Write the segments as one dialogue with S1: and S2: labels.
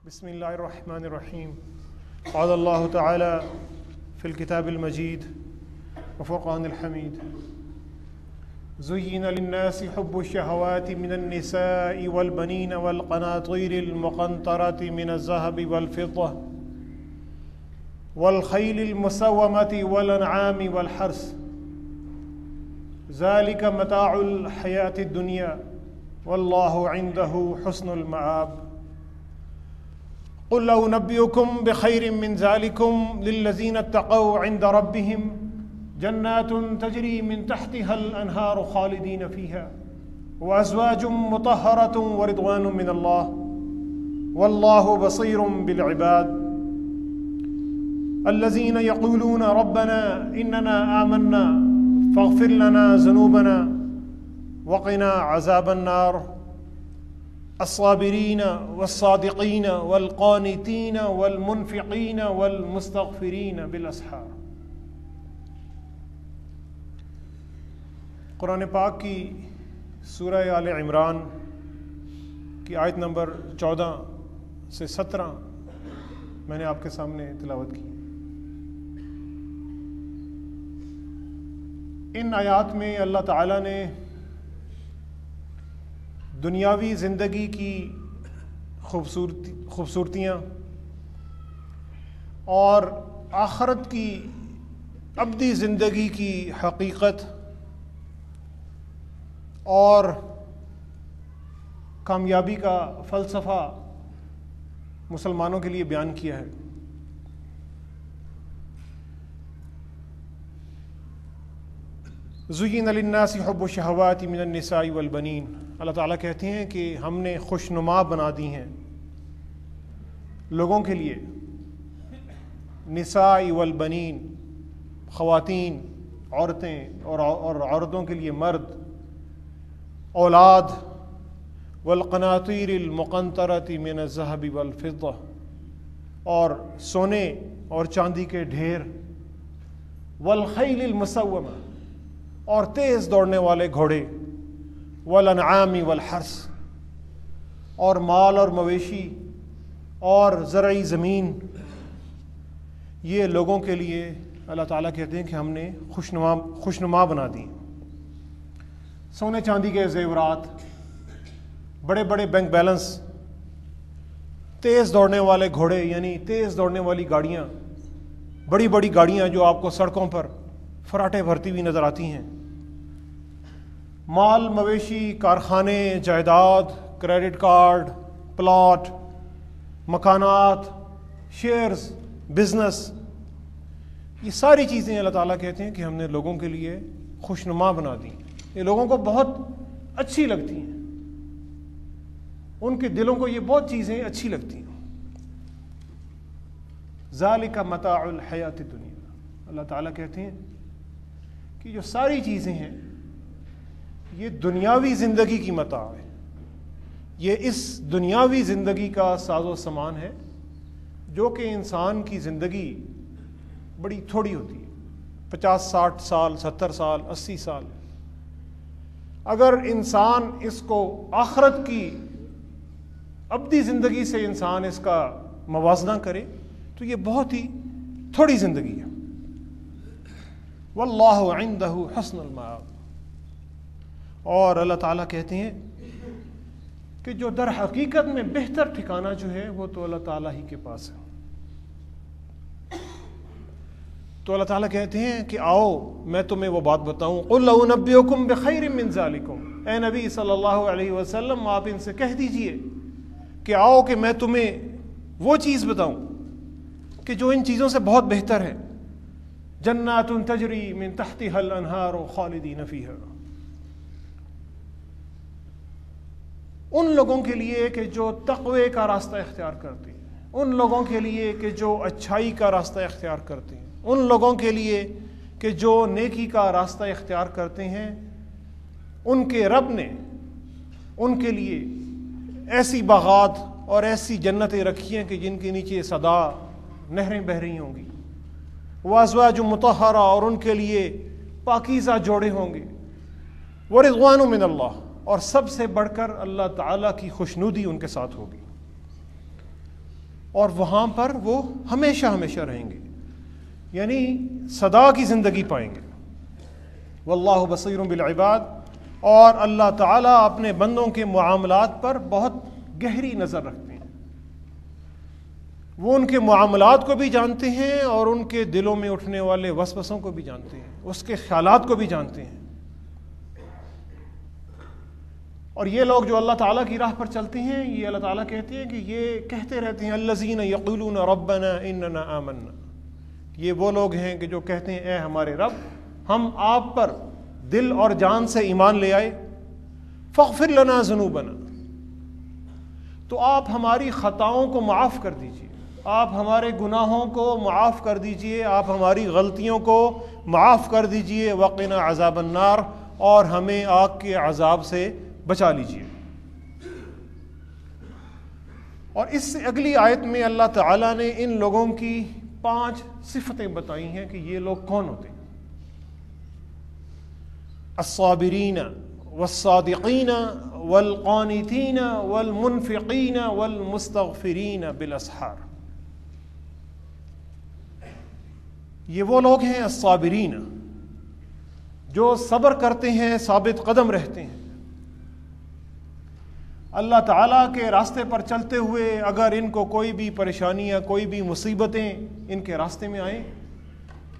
S1: بسم الله الرحمن الرحيم. قال الله تعالى في الكتاب المجيد وفرقان الحميد: زين للناس حب الشهوات من النساء والبنين والقناطير المقنطرة من الذهب والفضة والخيل المسومة والأنعام والحرث ذلك متاع الحياة الدنيا والله عنده حسن المآب. قل لو نبئكم بخير من ذلكم للذين اتقوا عند ربهم جنات تجري من تحتها الأنهار خالدين فيها وأزواج مطهرة ورضوان من الله والله بصير بالعباد. الذين يقولون ربنا إننا آمنا فاغفر لنا ذنوبنا وقنا عذاب النار. الصابرين والصادقين والقانتين والمنفقين والمستغفرين بالاسحار. قرآن پاک کی سورہ آل عمران کی آیت نمبر 14 سے 17 میں نے آپ کے سامنے تلاوت کی. ان آیات میں اللہ تعالیٰ نے دنیاوی زندگی کی خوبصورتیاں اور آخرت کی ابدی زندگی کی حقیقت اور کامیابی کا فلسفہ مسلمانوں کے لیے بیان کیا ہے. زُيِّنَ لِلنَّاسِ حُبُّ الشَّهَوَاتِ مِنَ النِّسَاءِ وَالْبَنِينَ. اللہ تعالیٰ کہتے ہیں کہ ہم نے خوشنما بنا دی ہیں لوگوں کے لیے نساء والبنین، خواتین، عورتیں اور عورتوں کے لیے مرد، اولاد، والقناطیر المقنطرۃ من الذهب والفضہ، اور سونے اور چاندی کے ڈھیر، والخیل المسومہ، اور تیز دوڑنے والے گھوڑے، والانعام والحرث، اور مال اور مویشی اور زرعی زمین. یہ لوگوں کے لیے اللہ تعالیٰ کہتے ہیں کہ ہم نے خوشنما بنا دی. سونے چاندی کے زیورات، بڑے بڑے بینک بیلنس، تیز دوڑنے والے گھوڑے یعنی تیز دوڑنے والی گاڑیاں، بڑی بڑی گاڑیاں جو آپ کو سڑکوں پر فراٹے بھرتی ہوئی نظر آتی ہیں، مال مویشی، کارخانے، جائیداد، کریڈٹ کارڈ، پلاٹ، مکانات، شیئرز، بزنس، یہ ساری چیزیں اللہ تعالیٰ کہتے ہیں کہ ہم نے لوگوں کے لیے خوشنما بنا دی. یہ لوگوں کو بہت اچھی لگتی ہیں، ان کے دلوں کو یہ بہت چیزیں اچھی لگتی ہیں. ذالک متاع الحیات الدنیا. اللہ تعالیٰ کہتے ہیں کہ جو ساری چیزیں ہیں یہ دنیاوی زندگی کی متاع ہے، یہ اس دنیاوی زندگی کا ساز و سامان ہے جو کہ انسان کی زندگی بڑی تھوڑی ہوتی ہے، 50-60 سال، 70 سال، 80 سال. اگر انسان اس کو آخرت کی ابدی زندگی سے انسان اس کا موازنہ کرے تو یہ بہت ہی تھوڑی زندگی ہے. واللہ عندہ حسن المآب. اور اللہ تعالیٰ کہتے ہیں کہ جو در حقیقت میں بہتر ٹھکانہ جو ہے وہ تو اللہ تعالیٰ ہی کے پاس ہے. تو اللہ تعالیٰ کہتے ہیں کہ آؤ میں تمہیں وہ بات بتاؤں. قل لو نبئکم بخیر من ذالکم. اے نبی صلی اللہ علیہ وسلم آپ ان سے کہہ دیجئے کہ آؤ کہ میں تمہیں وہ چیز بتاؤں کہ جو ان چیزوں سے بہت بہتر ہے. جنات تجری من تحتها الانہار خالدین فیہا. ان لوگوں کے لیے کہ جو تقوی کا راستہ اختیار کرتے ہیں، ان لوگوں کے لیے کہ جو اچھائی کا راستہ اختیار کرتے ہیں، ان لوگوں کے لیے کہ جو نیکی کا راستہ اختیار کرتے ہیں، ان کے رب نے ان کے لیے ایسی باغات اور ایسی جنتیں رکھی ہیں کہ جن کے نیچے سدا نہریں بہہ رہی ہوں گی. وازواج مطہرہ، اور ان کے لیے پاکیزہ جوڑے ہوں گے. ورضوان من اللہ، اور سب سے بڑھ کر اللہ تعالیٰ کی خوشنودی ان کے ساتھ ہوگی. اور وہاں پر وہ ہمیشہ ہمیشہ رہیں گے، یعنی سدا کی زندگی پائیں گے۔ واللہ بصیر بالعباد، اور اللہ تعالیٰ اپنے بندوں کے معاملات پر بہت گہری نظر رکھتے ہیں، وہ ان کے معاملات کو بھی جانتے ہیں اور ان کے دلوں میں اٹھنے والے وسوسوں کو بھی جانتے ہیں، اس کے خیالات کو بھی جانتے ہیں۔ اور یہ لوگ جو اللہ تعالیٰ کی راہ پر چلتے ہیں، یہ اللہ تعالیٰ کہتے ہیں کہ یہ کہتے رہتے ہیں الذین یقولون ربنا اننا آمنا، یہ وہ لوگ ہیں کہ جو کہتے ہیں اے ہمارے رب، ہم آپ پر دل اور جان سے ایمان لے آئے، فاغفر لنا ذنوبنا، تو آپ ہماری خطاؤں کو معاف کر دیجئے، آپ ہمارے گناہوں کو معاف کر دیجئے، آپ ہماری غلطیوں کو معاف کر دیجئے، وقنا عذاب النار، اور ہمیں آگ کے عذاب سے بچا لیجئے۔ اور اس سے اگلی آیت میں اللہ تعالیٰ نے ان لوگوں کی 5 صفتیں بتائی ہیں کہ یہ لوگ کون ہوتے ہیں۔ الصابرین والصادقین والقانتین والمنفقین والمستغفرین بالاسحار، یہ وہ لوگ ہیں الصابرین جو صبر کرتے ہیں، ثابت قدم رہتے ہیں۔ اللہ تعالیٰ کے راستے پر چلتے ہوئے اگر ان کو کوئی بھی پریشانی یا کوئی بھی مصیبتیں ان کے راستے میں آئیں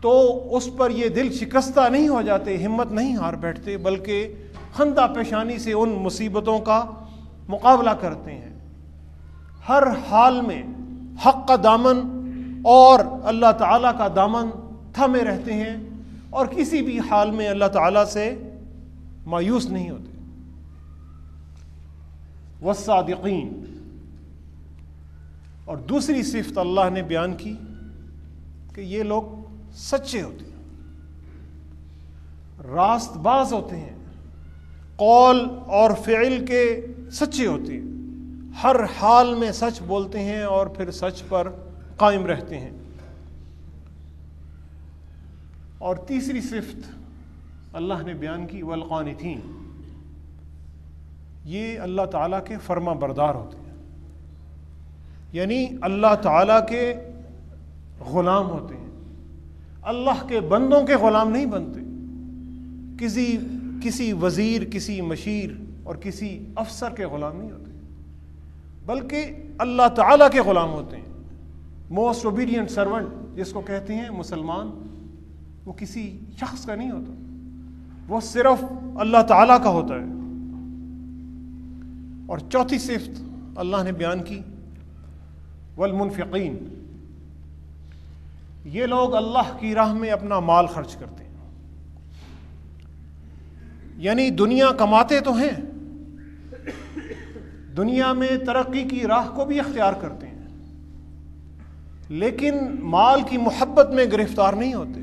S1: تو اس پر یہ دل شکستہ نہیں ہو جاتے، ہمت نہیں ہار بیٹھتے، بلکہ خندہ پیشانی سے ان مصیبتوں کا مقابلہ کرتے ہیں، ہر حال میں حق کا دامن اور اللہ تعالیٰ کا دامن تھامے رہتے ہیں، اور کسی بھی حال میں اللہ تعالیٰ سے مایوس نہیں ہوتے۔ والصادقین، اور دوسری صفت اللہ نے بیان کی کہ یہ لوگ سچے ہوتے ہیں، راست باز ہوتے ہیں، قول اور فعل کے سچے ہوتے ہیں، ہر حال میں سچ بولتے ہیں اور پھر سچ پر قائم رہتے ہیں۔ اور تیسری صفت اللہ نے بیان کی والقانتین، یہ اللہ تعالیٰ کے فرما بردار ہوتے ہیں، یعنی اللہ تعالیٰ کے غلام ہوتے ہیں، اللہ کے بندوں کے غلام نہیں بنتے، کسی وزیر، کسی مشیر اور کسی افسر کے غلام نہیں ہوتے، بلکہ اللہ تعالیٰ کے غلام ہوتے ہیں۔ موسٹ اوبیڈینٹ سرونٹ جس کو کہتے ہیں مسلمان، وہ کسی شخص کا نہیں ہوتا، وہ صرف اللہ تعالیٰ کا ہوتا ہے۔ اور چوتھی صفت اللہ نے بیان کی والمنفقین، یہ لوگ اللہ کی راہ میں اپنا مال خرچ کرتے ہیں، یعنی دنیا کماتے تو ہیں، دنیا میں ترقی کی راہ کو بھی اختیار کرتے ہیں، لیکن مال کی محبت میں گرفتار نہیں ہوتے،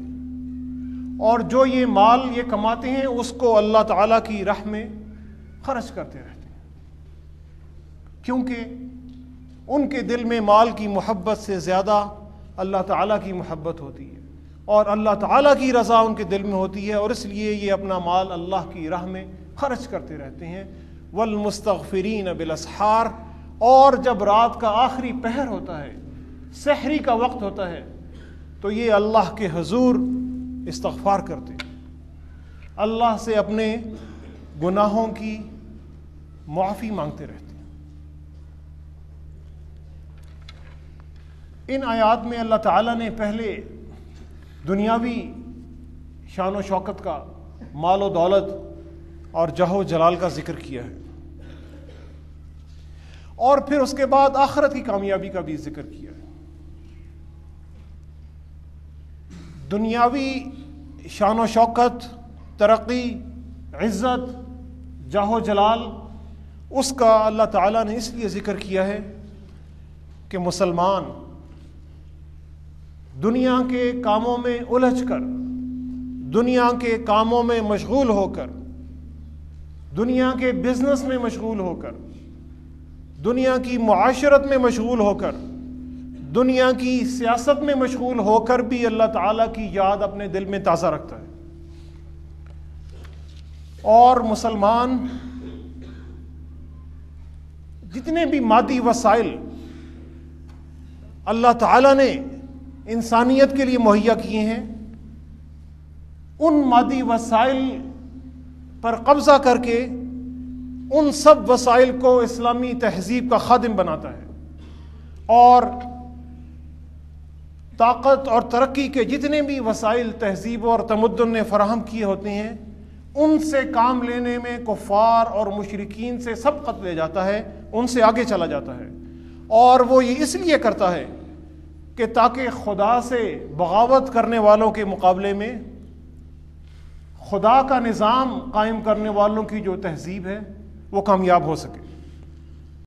S1: اور جو یہ مال یہ کماتے ہیں اس کو اللہ تعالیٰ کی راہ میں خرچ کرتے رہتے ہیں، کیونکہ ان کے دل میں مال کی محبت سے زیادہ اللہ تعالیٰ کی محبت ہوتی ہے، اور اللہ تعالیٰ کی رضا ان کے دل میں ہوتی ہے، اور اس لیے یہ اپنا مال اللہ کی راہ میں خرچ کرتے رہتے ہیں۔ والمستغفرین بالاسحار، اور جب رات کا آخری پہر ہوتا ہے، سحری کا وقت ہوتا ہے، تو یہ اللہ کے حضور استغفار کرتے ہیں، اللہ سے اپنے گناہوں کی معافی مانگتے رہتے ہیں۔ ان آیات میں اللہ تعالیٰ نے پہلے دنیاوی شان و شوکت کا، مال و دولت اور جاہ و جلال کا ذکر کیا ہے، اور پھر اس کے بعد آخرت کی کامیابی کا بھی ذکر کیا ہے۔ دنیاوی شان و شوکت، ترقی، عزت، جاہ و جلال، اس کا اللہ تعالیٰ نے اس لیے ذکر کیا ہے کہ مسلمان دنیا کے کاموں میں الجھ کر، دنیا کے کاموں میں مشغول ہو کر، دنیا کے بزنس میں مشغول ہو کر، دنیا کی معاشرت میں مشغول ہو کر، دنیا کی سیاست میں مشغول ہو کر بھی اللہ تعالیٰ کی یاد اپنے دل میں تازہ رکھتا ہے، اور مسلمان جتنے بھی مادی وسائل اللہ تعالیٰ نے انسانیت کے لیے مہیا کیے ہیں، ان مادی وسائل پر قبضہ کر کے ان سب وسائل کو اسلامی تہذیب کا خادم بناتا ہے، اور طاقت اور ترقی کے جتنے بھی وسائل تہذیب اور تمدن نے فراہم کیے ہوتے ہیں ان سے کام لینے میں کفار اور مشرکین سے سبقت لے جاتا ہے، ان سے آگے چلا جاتا ہے، اور وہ یہ اس لیے کرتا ہے کہ تاکہ خدا سے بغاوت کرنے والوں کے مقابلے میں خدا کا نظام قائم کرنے والوں کی جو تہذیب ہے وہ کامیاب ہو سکے۔